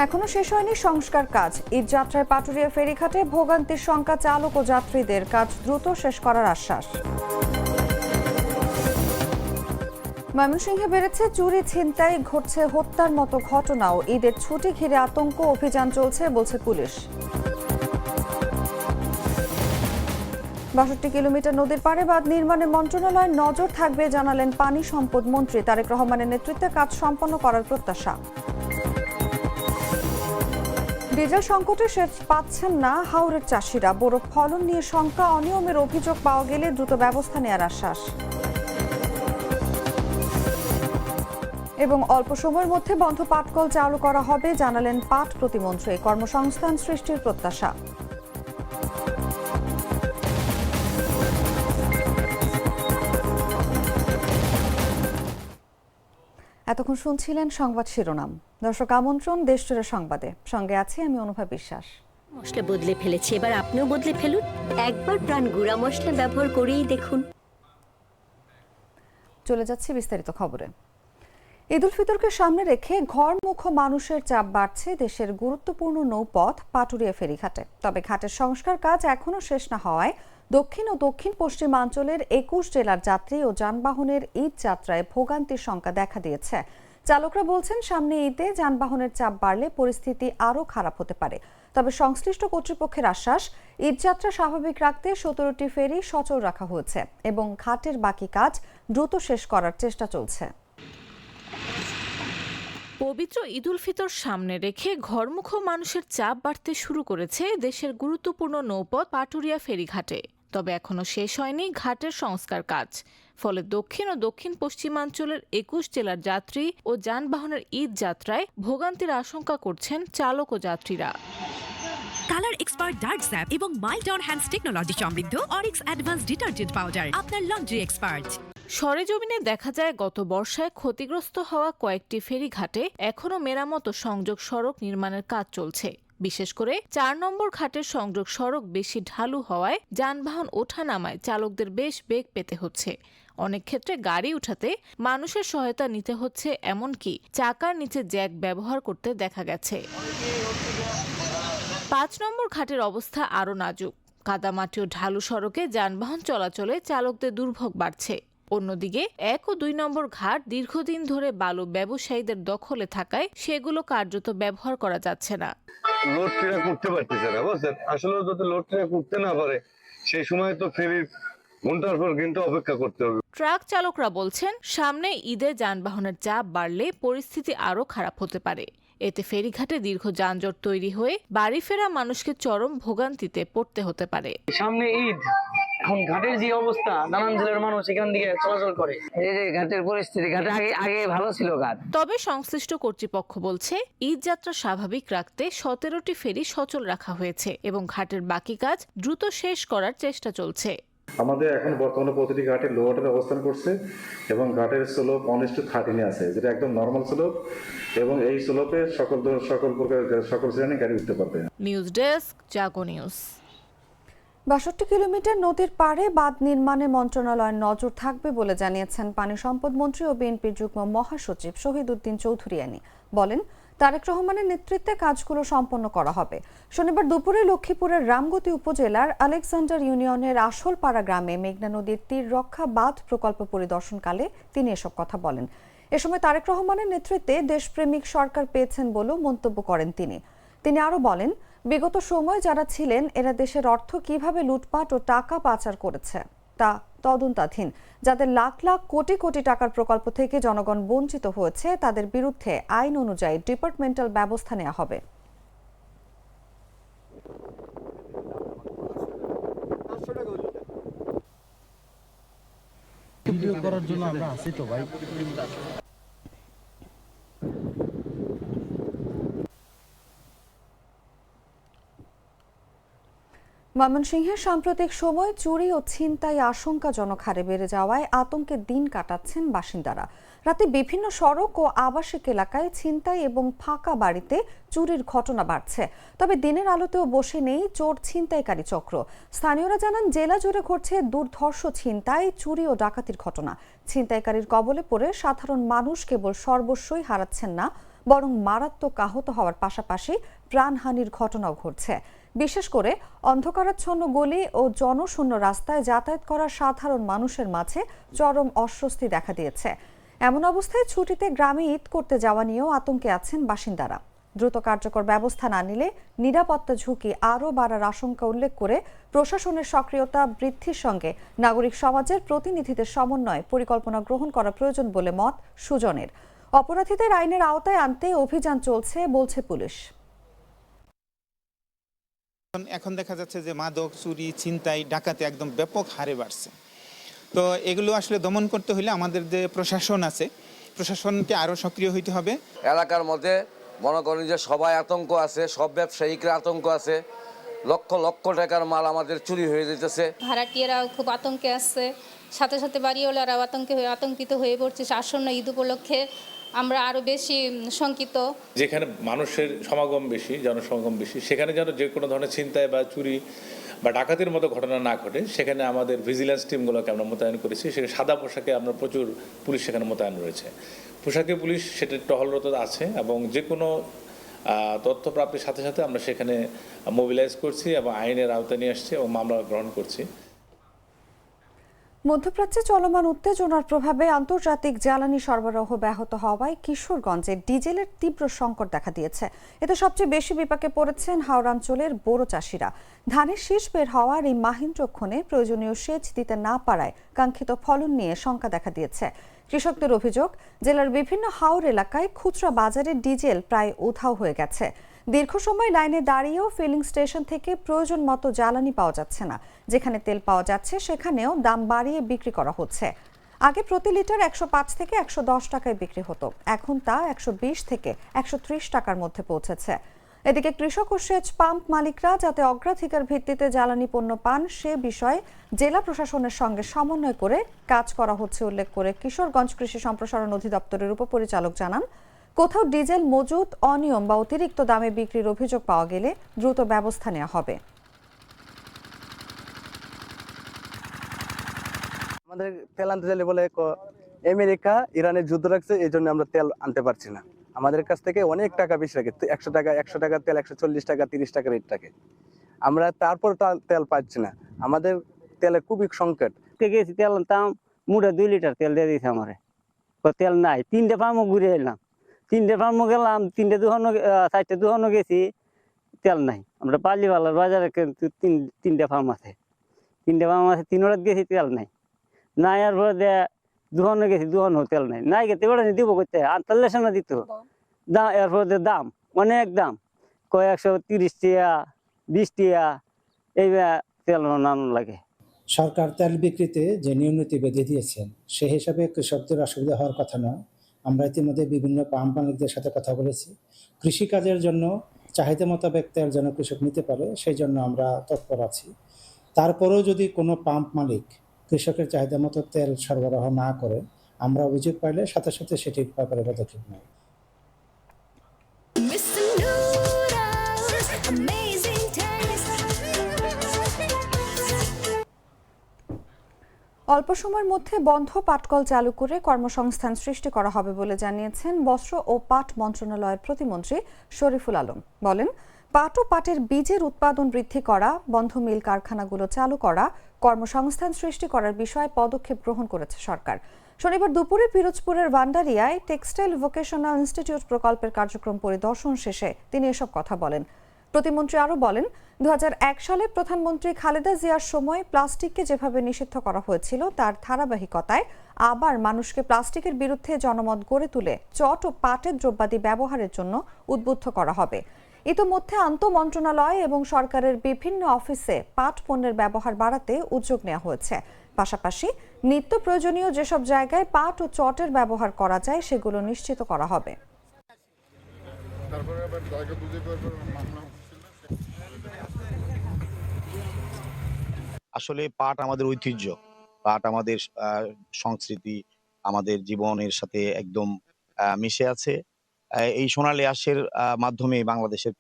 এখনো শেষ হয়নি সংস্কার কাজ। ঈদ যাত্রায় পাটুরিয়া ফেরিঘাটে ভোগান্তির শঙ্কা চালক ও যাত্রীদের, কাজ দ্রুত শেষ করার আশ্বাস। ময়মনসিংহে বেড়েছে চুরি, ছিনতাই, ঘটছে হত্যার মতো ঘটনাও। ঈদের ছুটি ঘিরে আতঙ্ক, অভিযান চলছে বলছে পুলিশ। ৬২ কিলোমিটার নদীর পাড়ে বাঁধ নির্মাণে মন্ত্রণালয়ের নজর থাকবে জানালেন পানি সম্পদ মন্ত্রী। তারেক রহমানের নেতৃত্বে কাজ সম্পন্ন করার প্রত্যাশা। ডিজেল সংকটে সেচ পাচ্ছেন না হাওরের চাষিরা। বড় ফলন নিয়ে শঙ্কা, অনিয়মের অভিযোগ পাওয়া গেলে দ্রুত ব্যবস্থা নেওয়ার আশ্বাস। এবং অল্প সময়ের মধ্যে বন্ধ পাটকল চালু করা হবে জানালেন পাট প্রতিমন্ত্রী। কর্মসংস্থান সৃষ্টির প্রত্যাশা। এতক্ষণ শুনছিলেন সংবাদ শিরোনাম। দর্শক, আমন্ত্রণ দেশজুড়ে সংবাদে, সঙ্গে আছি আমি অনুভা বিশ্বাস। মশলা বদলে ফেলেছে, এবার আপনিও বদলে ফেলুন। একবার প্রাণ গুঁড়া মশলা ব্যবহার করেই দেখুন। চলে যাচ্ছে বিস্তারিত খবরে। ঈদ উল ফিতরকে সামনে রেখে ঘরমুখো মানুষের চাপ বাড়ছে দেশের গুরুত্বপূর্ণ নৌপথ পাটুরিয়া ফেরিঘাটে। তবে ঘাটের সংস্কার কাজ এখনো শেষ না হওয়ায় দক্ষিণ ও দক্ষিণ পশ্চিমাঞ্চলের ২১ জেলার যাত্রী ও যানবাহনের ঈদ যাত্রায় ভোগান্তির শঙ্কা দেখা দিয়েছে। চালকরা বলছেন, সামনে ঈদে যানবাহনের চাপ বাড়লে পরিস্থিতি আরও খারাপ হতে পারে। তবে সংশ্লিষ্ট কর্তৃপক্ষের আশ্বাস, ঈদযাত্রা স্বাভাবিক রাখতে ১৭টি ফেরি সচল রাখা হয়েছে এবং ঘাটের বাকি কাজ দ্রুত শেষ করার চেষ্টা চলছে। পবিত্র ঈদ উল ফিতর সামনে রেখে ঘরমুখো মানুষের চাপ বাড়তে শুরু করেছে দেশের গুরুত্বপূর্ণ নৌপথ পাটুরিয়া ফেরিঘাটে। তবে এখনো শেষ হয়নি ঘাটের সংস্কার কাজ। ফলে দক্ষিণ ও দক্ষিণ পশ্চিমাঞ্চলের ২১ জেলার যাত্রী ও যানবাহনের ঈদ যাত্রায় ভোগান্তির আশঙ্কা করছেন চালক ও যাত্রীরা। কালার এক্সপার্ট ডার্ক স্যাপ এবং মাইল্ড অন হ্যান্ডস টেকনোলজি সমৃদ্ধ অরিক্স অ্যাডভান্স ডিটারজেন্ট পাউডার আপনার লন্ড্রি এক্সপার্ট। সরেজমিনে দেখা যায়, গত বর্ষায় ক্ষতিগ্রস্ত হওয়া কয়েকটি ফেরিঘাটে এখনও মেরামত ও সংযোগ সড়ক নির্মাণের কাজ চলছে। বিশেষ করে ৪ নম্বর ঘাটের সংযোগ সড়ক বেশি ঢালু হওয়ায় যানবাহন ওঠানামায় চালকদের বেশ বেগ পেতে হচ্ছে। অনেক ক্ষেত্রে গাড়ি উঠাতে মানুষের সহায়তা নিতে হচ্ছে, এমনকি চাকার নিচে জ্যাক ব্যবহার করতে দেখা গেছে। ৫ নম্বর ঘাটের অবস্থা আরও নাজুক। কাদামাটি ও ঢালু সড়কে যানবাহন চলাচলে চালকদের দুর্ভোগ বাড়ছে। অন্যদিকে ১ ও ২ নম্বর ঘাট দীর্ঘদিন ধরে বালু ব্যবসায়ীদের দখলে থাকায় সেগুলো কার্যত ব্যবহার করা যাচ্ছে না। লোড ট্রেন করতে পারতেছে না, বুঝছেন? আসলে যদি লোড ট্রেন করতে না পারে সেই সময় তো ফেরির ঘন্টার পর ঘন্টা অপেক্ষা করতে হবে। ট্রাক চালকরা বলছেন, সামনে ঈদে যানবাহনের চাপ বাড়লে পরিস্থিতি আরও খারাপ হতে পারে। এতে ফেরিঘাটে দীর্ঘ যানজট তৈরি হয়ে বাড়ি ফেরা মানুষকে চরম ভোগান্তিতে পড়তে হতে পারে। সামনে ঈদ, এখন ঘাটের যে অবস্থা, নানান জেলার মানুষ এখান থেকে চলাচল করে। এই যে ঘাটের পরিস্থিতি, ঘাটে আগে ভালো ছিল ঘাট। তবে সংশ্লিষ্ট কর্তৃপক্ষ বলছে, ঈদ যাত্রা স্বাভাবিক রাখতে ১৭টি ফেরি সচল রাখা হয়েছে এবং ঘাটের বাকি কাজ দ্রুত শেষ করার চেষ্টা চলছে। আমাদের এখন বর্তমানে প্রতিটি ঘাটে লো ওয়াটারে অবস্থান করছে এবং ঘাটের স্লোপ 1:13 আছে, যেটা একদম নর্মাল স্লোপ, এবং এই স্লোপে সকল শ্রেণীর গাড়ি উঠতে পারবে। নিউজ ডেস্ক, জাগো নিউজ। ৬২ কিলোমিটার নদীর পাড়ে বাঁধ নির্মাণে মন্ত্রণালয়ের নজর থাকবে বলে জানিয়েছেন পানি সম্পদ মন্ত্রী ও বিএনপির যুগ্ম মহাসচিব শহীদ উদ্দিন চৌধুরিয়ানী। বলেন, তারেক রহমানের নেতৃত্বে কাজগুলো সম্পন্ন করা হবে। শনিবার দুপুরে লক্ষ্মীপুরের রামগতি উপজেলার আলেকজান্ডার ইউনিয়নের আসলপাড়া গ্রামে মেঘনা নদীর তীর রক্ষা বাঁধ প্রকল্প পরিদর্শনকালে তিনি এসব কথা বলেন। এ সময় তারেক রহমানের নেতৃত্বে দেশপ্রেমিক সরকার পেয়েছেন বলেও মন্তব্য করেন তিনি আরও বলেন, বিগত সময় যারা ছিলেন এরা দেশের অর্থ কিভাবে লুটপাট ও টাকা পাচার করেছে তা তদন্তাধীন। যাদের লাখ লাখ কোটি কোটি টাকার প্রকল্প থেকে জনগণ বঞ্চিত হয়েছে তাদের বিরুদ্ধে আইন অনুযায়ী ডিপার্টমেন্টাল ব্যবস্থা নেওয়া হবে। ভিডিও করার জন্য আমরা আছি তো ভাই। ময়মনসিংহের সাম্প্রতিক সময় চুরি ও ছিনতাই আশঙ্কাজনক হারে বেড়ে যাওয়ায় আতঙ্কে দিন কাটাচ্ছেন বাসিন্দারা। রাতে বিভিন্ন সড়ক ও আবাসিক এলাকায় ছিনতাই এবং ফাঁকা বাড়িতে চুরির ঘটনা বাড়ছে। তবে দিনের আলোতেও বসে নেই চোর ছিনতাইকারী চক্র। স্থানীয়রা জানান, জেলা জুড়ে ঘটছে দুর্ধর্ষ ছিনতাই, চুরি ও ডাকাতির ঘটনা। ছিনতাইকারীর কবলে পড়ে সাধারণ মানুষ কেবল সর্বস্বই হারাচ্ছেন না, বরং মারাত্মক আহত হওয়ার পাশাপাশি প্রাণহানির ঘটনাও ঘটছে। বিশেষ করে অন্ধকারাচ্ছন্ন গলি ও জনশূন্য রাস্তায় যাতায়াত করা সাধারণ মানুষের মাঝে চরম অস্বস্তি দেখা দিয়েছে। এমন অবস্থায় ছুটিতে গ্রামে ঈদ করতে যাওয়া নিয়েও আতঙ্কে আছেন বাসিন্দারা। দ্রুত কার্যকর ব্যবস্থা না নিলে নিরাপত্তা ঝুঁকি আরও বাড়ার আশঙ্কা উল্লেখ করে প্রশাসনের সক্রিয়তা বৃদ্ধির সঙ্গে নাগরিক সমাজের প্রতিনিধিদের সমন্বয়ে পরিকল্পনা গ্রহণ করা প্রয়োজন বলে মত সুজনের। অপরাধীদের আইনের আওতায় আনতে অভিযান চলছে বলছে পুলিশ। এখন দেখা যাচ্ছে যে মাদক, চুরি, ছিনতাই, ডাকাতি একদম ব্যাপক হারে বাড়ছে। তো এগুলো আসলে দমন করতে হলে আমাদের যে প্রশাসন আছে, প্রশাসনকে আরও সক্রিয় হইতে হবে। এলাকার মধ্যে মনে করেন যে সবাই আতঙ্ক আছে, সব ব্যবসায়িকরা আতঙ্ক আছে, লক্ষ লক্ষ টাকার মাল আমাদের চুরি হয়ে যেতেছে। ভাড়াটিয়ারাও খুব আতঙ্কে আসছে, সাথে সাথে বাড়িওয়ালারাও আতঙ্কিত হয়ে পড়ছে। আসন্ন ঈদ উপলক্ষে আমরা আরো বেশি শঙ্কিত। যেখানে মানুষের সমাগম বেশি, জনসমাগম বেশি, সেখানে যেন যে কোনো ধরনের ছিনতাই বা চুরি বা ডাকাতির মতো ঘটনা না ঘটে, সেখানে আমাদের ভিজিলেন্স টিমগুলোকে আমরা মোতায়েন করেছি। সেখানে সাদা পোশাকে আমরা প্রচুর পুলিশ সেখানে মোতায়েন রয়েছে। পোশাকে পুলিশ সেটা টহলরত আছে এবং যে কোনো তথ্য প্রাপ্তির সাথে সাথে আমরা সেখানে মোবিলাইজ করছি এবং আইনের আওতায় নিয়ে আসছি এবং মামলা গ্রহণ করছি। মধ্যপ্রাচ্যে চলমান উত্তেজনার প্রভাবে আন্তর্জাতিক জ্বালানি সরবরাহ ব্যাহত হওয়ায় কিশোরগঞ্জে ডিজেলের তীব্র সংকট দেখা দিয়েছে। এতে সবচেয়ে বেশি বিপাকে পড়েছেন হাওড়াঞ্চলের বোরো চাষিরা। ধানের শীষ বের হওয়ার এই মাহেন্দ্রক্ষণে প্রয়োজনীয় সেচ দিতে না পারায় কাঙ্ক্ষিত ফলন নিয়ে শঙ্কা দেখা দিয়েছে। কৃষকদের অভিযোগ, জেলার বিভিন্ন হাওর এলাকায় খুচরা বাজারে ডিজেল প্রায় উধাও হয়ে গেছে। দীর্ঘ সময় লাইনে দাঁড়িয়েও ফিলিং স্টেশন থেকে প্রয়োজন মতো জ্বালানি পাওয়া যাচ্ছে না। যেখানে তেল পাওয়া যাচ্ছে সেখানেও দাম বাড়িয়ে বিক্রি করা হচ্ছে। আগে প্রতি লিটার 105 থেকে 110 টাকায় বিক্রি হতো, এখন তা 120 থেকে 130 টাকার মধ্যে পৌঁছেছে। এদিকে কৃষক ও সেচ পাম্প মালিকরা যাতে অগ্রাধিকার ভিত্তিতে জ্বালানি পণ্য পান সে বিষয়ে জেলা প্রশাসনের সঙ্গে সমন্বয় করে কাজ করা হচ্ছে উল্লেখ করে কিশোরগঞ্জ কৃষি সম্প্রসারণ অধিদপ্তরের উপপরিচালক জানান, কোথাও ডিজেল মজুত, অনিয়ম বা অতিরিক্ত দামে বিক্রির অভিযোগ পাওয়া গেলে দ্রুত ব্যবস্থা নেওয়া হবে। আমাদের তেল আনতে চাইলে বলে আমেরিকা ইরানের যুদ্ধ রাখছে, এই জন্য আমরা তেল আনতে পারছি না। আমাদের কাছ থেকে অনেক টাকা বেশি রাখে, 100 টাকা তেল 140 টাকা 30 টাকা রেট থাকে। আমরা তারপর তেল পাচ্ছি না, আমাদের তেলের খুবই সংকট। গেছি তেল আনতাম, মুড়ে 2 লিটার তেল দিয়ে দিয়েছে আমারে, তেল নাই। 3টে ফার্মও ঘুরে এলাম, 3টে ফার্মও গেলাম, 3টে দোকানও 4টে দোকানও গেছি, তেল নাই। আমরা পাল্লিওয়ালার বাজারে 3টে ফার্ম আছে, 3 রাত গেছি, তেল নাই। নাই আর পরে দোকানে গেছি, দোকানও তেল নাই। নাই গেতে বেড়ে দিব করতে আনতাল্লাশে না দিত দাম, এরপরে দাম অনেক দাম, 130 টাকা 20 টাকা এইবার তেল নানান লাগে। সরকার তেল বিক্রিতে যে নিয়মনীতি বেঁধে দিয়েছেন সে হিসাবে কৃষকদের অসুবিধা হওয়ার কথা নয়। আমরা ইতিমধ্যে বিভিন্ন পাম্প মালিকদের সাথে কথা বলেছি, কৃষিকাজের জন্য চাহিদা মোতাবেক তেল যেন কৃষক নিতে পারে সেই জন্য আমরা তৎপর আছি। তারপরেও যদি কোনো পাম্প মালিক কৃষকের চাহিদা মতো তেল সরবরাহ না করে, আমরা অভিযোগ পাইলে সাথে সাথে সেটির ব্যাপারে পদক্ষেপ নেব। অল্প সময়ের মধ্যে বন্ধ পাটকল চালু করে কর্মসংস্থান সৃষ্টি করা হবে বলে জানিয়েছেন বস্ত্র ও পাট মন্ত্রণালয়ের প্রতিমন্ত্রী শরীফুল আলম। বলেন, পাট ও পাটের বীজের উৎপাদন বৃদ্ধি করা, বন্ধ মিল কারখানাগুলো চালু করা, কর্মসংস্থান সৃষ্টি করার বিষয়ে পদক্ষেপ গ্রহণ করেছে সরকার। শনিবার দুপুরে পিরোজপুরের ভান্ডারিয়ায় টেক্সটাইল ভোকেশনাল ইনস্টিটিউট প্রকল্পের কার্যক্রম পরিদর্শন শেষে তিনি এসব কথা বলেন। প্রতিমন্ত্রী আরও বলেন, 2001 সালে প্রধানমন্ত্রী খালেদা জিয়ার সময় প্লাস্টিককে যেভাবে নিষিদ্ধ করা হয়েছিল তার ধারাবাহিকতায় আবার মানুষকে প্লাস্টিকের বিরুদ্ধে জনমত গড়ে তুলে চট ও পাটের দ্রব্যাদি ব্যবহারের জন্য উদ্বুদ্ধ করা হবে। ইতোমধ্যে আন্তঃমন্ত্রণালয় এবং সরকারের বিভিন্ন অফিসে পাট পণ্যের ব্যবহার বাড়াতে উদ্যোগ নেওয়া হয়েছে। পাশাপাশি নিত্য প্রয়োজনীয় যেসব জায়গায় পাট ও চটের ব্যবহার করা যায় সেগুলো নিশ্চিত করা হবে। আসলে পাট আমাদের ঐতিহ্য, পাট আমাদের সংস্কৃতি, আমাদের জীবনের সাথে একদম মিশে আছে। এই সোনালী আঁশের মাধ্যমে বাংলাদেশের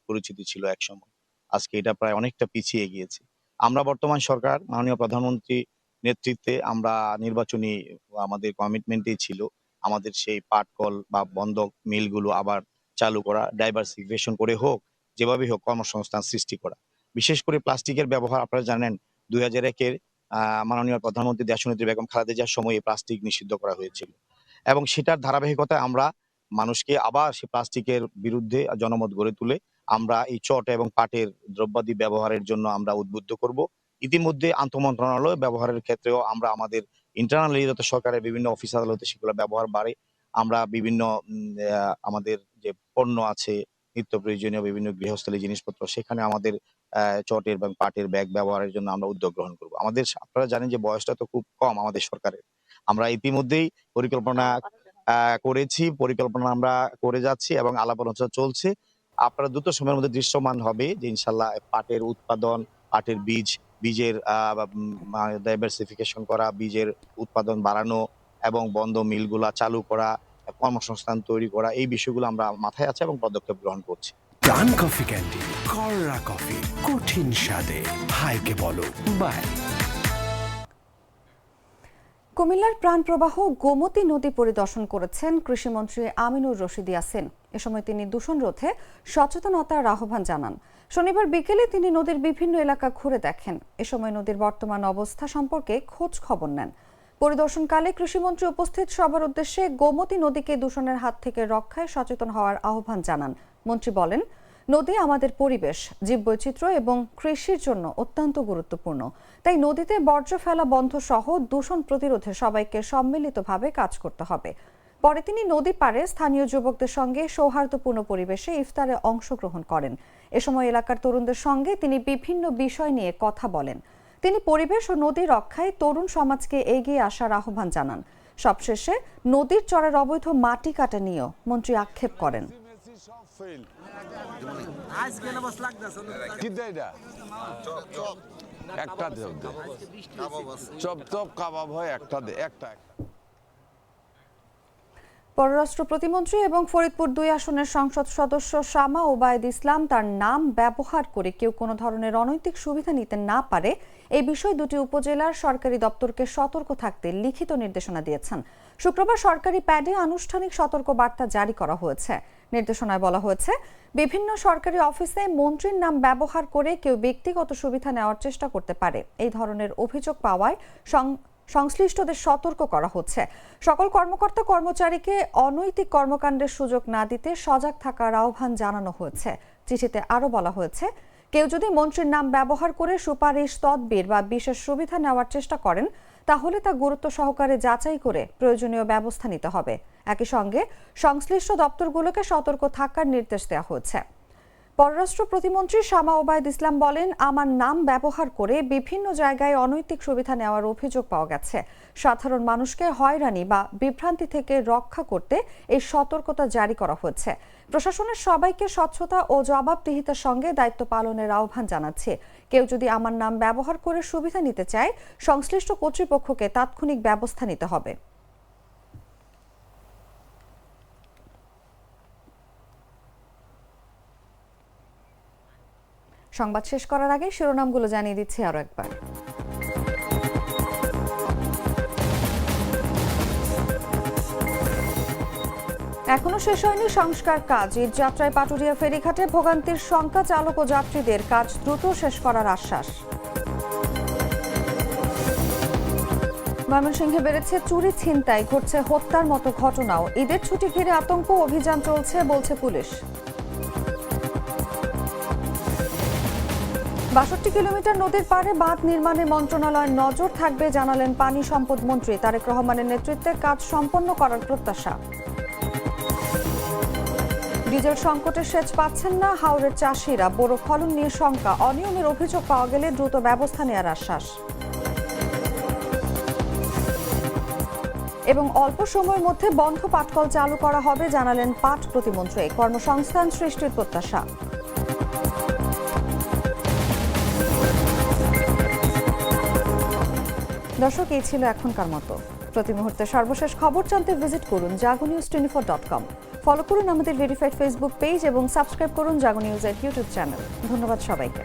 পরিচিতি ছিল একসময়। আজকে এটা প্রায় অনেকটা পিছিয়ে গিয়েছে। আমরা বর্তমান সরকার মাননীয় প্রধানমন্ত্রী নেতৃত্বে আমরা নির্বাচনী আমাদের কমিটমেন্টেই ছিল আমাদের সেই পাট কল বা বন্ধক মিলগুলো আবার চালু করা, ডাইভার্সিফিকেশন করে হোক, যেভাবেই হোক কর্মসংস্থান সৃষ্টি করা। বিশেষ করে প্লাস্টিকের ব্যবহার আপনারা জানেন 2001-এর মাননীয় প্রধানমন্ত্রী দেশনেত্রী বেগম খালেদা জিয়ার সময়ে প্লাস্টিক নিষিদ্ধ করা হয়েছিল এবং সেটার ধারাবাহিকতায় আমরা মানুষকে আবার সে প্লাস্টিকের বিরুদ্ধে জনমত গড়ে তুলে আমরা এই চট এবং পাটের দ্রব্যাদি ব্যবহারের জন্য আমরা উদ্বুদ্ধ করব। ইতিমধ্যে আন্তঃমন্ত্রণালয় ব্যবহারের ক্ষেত্রেও আমরা আমাদের ইন্টারনালি যত সরকারের বিভিন্ন অফিস আদালতে সেগুলো ব্যবহার বাড়ে। আমরা বিভিন্ন আমাদের যে পণ্য আছে নিত্য প্রয়োজনীয় বিভিন্ন গৃহস্থলী জিনিসপত্র সেখানে আমাদের চটের এবং পাটের ব্যাগ ব্যবহারের জন্য আমরা উদ্যোগ গ্রহণ করব। আমাদের আপনারা জানেন যে বয়সটা তো খুব কম আমাদের সরকারের। আমরা ইতিমধ্যেই পরিকল্পনা করেছি, পরিকল্পনা আমরা করে যাচ্ছি এবং আলাপ আলোচনা চলছে। আপনারা দ্রুত সময়ের মধ্যে দৃশ্যমান হবে যে ইনশাল্লাহ পাটের উৎপাদন, পাটের বীজের ডাইভার্সিফিকেশন করা, বীজের উৎপাদন বাড়ানো এবং বন্ধ মিলগুলা চালু করা, কর্মসংস্থান তৈরি করা, এই বিষয়গুলো আমরা মাথায় আছে এবং পদক্ষেপ গ্রহণ করছি। প্রাণ কফি ক্যান্ডি, কররা কফি, কঠিন স্বাদে, হাইকে বলো বাই। কুমিল্লার প্রাণপ্রবাহ গোমতী নদী পরিদর্শন করেছেন কৃষিমন্ত্রী আমিনুর রশিদ ইয়াসিন। এ সময় তিনি দূষণ রোধে সচেতনতার আহ্বান জানান। শনিবার বিকেলে তিনি নদীর বিভিন্ন এলাকা ঘুরে দেখেন। এ সময় নদীর বর্তমান অবস্থা সম্পর্কে খোঁজ খবর নেন। পরিদর্শনকালে কৃষিমন্ত্রী উপস্থিত সবার উদ্দেশ্যে গোমতী নদীকে দূষণের হাত থেকে রক্ষায় সচেতন হওয়ার আহ্বান জানান। মন্ত্রী বলেন, নদী আমাদের পরিবেশ, জীববৈচিত্র্য এবং কৃষির জন্য অত্যন্ত গুরুত্বপূর্ণ। তাই নদীতে বর্জ্য ফেলা বন্ধ সহ দূষণ প্রতিরোধে সবাইকে সম্মিলিতভাবে কাজ করতে হবে। পরে তিনি নদী পাড়ে স্থানীয় যুবকদের সঙ্গে সৌহার্দ্যপূর্ণ পরিবেশে ইফতারে অংশগ্রহণ করেন। এ সময় এলাকার তরুণদের সঙ্গে তিনি বিভিন্ন বিষয় নিয়ে কথা বলেন। তিনি পরিবেশ ও নদী রক্ষায় তরুণ সমাজকে এগিয়ে আসার আহ্বান জানান। সবশেষে নদীর চরের অবৈধ মাটি কাটা নিয়েও মন্ত্রী আক্ষেপ করেন। পররাষ্ট্র প্রতিমন্ত্রী এবং ফরিদপুর 2 আসনের সংসদ সদস্য শামা ওবায়দ ইসলাম তার নাম ব্যবহার করে কেউ কোনো ধরনের অনৈতিক সুবিধা নিতে না পারে এই বিষয়ে দুটি উপজেলার সরকারি দপ্তরকে সতর্ক থাকতে লিখিত নির্দেশনা দিয়েছেন। শুক্রবার সরকারি প্যাডে আনুষ্ঠানিক সতর্ক বার্তা জারি করা হয়েছে। নির্দেশনায় বলা হয়েছে, বিভিন্ন সরকারি অফিসে মন্ত্রীর নাম ব্যবহার করে কেউ ব্যক্তিগত সুবিধা নেওয়ার চেষ্টা করতে পারে। এই ধরনের অভিযোগ পাওয়ায় সংশ্লিষ্টদের সতর্ক করা হচ্ছে। সকল কর্মকর্তা কর্মচারীকে অনৈতিক কর্মকাণ্ডের সুযোগ না দিতে সজাগ থাকার আহ্বান জানানো হয়েছে। চিঠিতে আরও বলা হয়েছে, কেউ যদি মন্ত্রীর নাম ব্যবহার করে সুপারিশ, তদবির বা বিশেষ সুবিধা নেওয়ার চেষ্টা করেন তাহলে তা গুরুত্ব সহকারে যাচাই করে প্রয়োজনীয় ব্যবস্থা নিতে হবে। একই সঙ্গে সংশ্লিষ্ট দপ্তরগুলোকে সতর্ক থাকার নির্দেশ দেওয়া হয়েছে। পররাষ্ট্র প্রতিমন্ত্রী শামা ওবায়দ ইসলাম বলেন, আমার নাম ব্যবহার করে বিভিন্ন জায়গায় অনৈতিক সুবিধা নেওয়ার অভিযোগ পাওয়া গেছে। সাধারণ মানুষকে হয়রানি বা বিভ্রান্তি থেকে রক্ষা করতে এই সতর্কতা জারি করা হয়েছে। প্রশাসনের সবাইকে স্বচ্ছতা ও জবাবদিহিতার সঙ্গে দায়িত্ব পালনের আহ্বান জানাচ্ছে। কেউ যদি আমার নাম ব্যবহার করে সুবিধা নিতে চায়, সংশ্লিষ্ট কর্তৃপক্ষকে তাৎক্ষণিক ব্যবস্থা নিতে হবে। সংবাদ শেষ করার আগে শিরোনামগুলো জানিয়ে দিচ্ছি আরো একবার। এখনো শেষ হয়নি সংস্কার কাজ। ঈদ যাত্রায় পাটুরিয়া ফেরিঘাটে ভোগান্তির শঙ্কা চালক ও যাত্রীদের, কাজ দ্রুত শেষ করার আশ্বাস। ময়মনসিংহে বেড়েছে চুরি, ছিনতাই, ঘটছে হত্যার মতো ঘটনাও। ঈদের ছুটি ঘিরে আতঙ্ক, অভিযান চলছে বলছে পুলিশ। ৬২ কিলোমিটার নদীর পাড়ে বাঁধ নির্মাণে মন্ত্রণালয়ের নজর থাকবে জানালেন পানি সম্পদ মন্ত্রী। তারেক রহমানের নেতৃত্বে কাজ সম্পন্ন করার প্রত্যাশা। ডিজেল সংকটে সেচ পাচ্ছেন না হাওরের চাষিরা, বড় ফলন নিয়ে শঙ্কা। অনিয়মের অভিযোগ পাওয়া গেলে দ্রুত ব্যবস্থা নেওয়ার আশ্বাস। এবং অল্প সময়ের মধ্যে বন্ধ পাটকল চালু করা হবে জানালেন পাট প্রতিমন্ত্রী। কর্মসংস্থান সৃষ্টির প্রত্যাশা। দর্শক, এই ছিল এখনকার মতো। প্রতি মুহূর্তে সর্বশেষ খবর জানতে ভিজিট করুন jagonews24.com। ফলো করুন আমাদের ভেরিফাইড ফেসবুক পেজ এবং সাবস্ক্রাইব করুন জাগো নিউজের ইউটিউব চ্যানেল। ধন্যবাদ সবাইকে।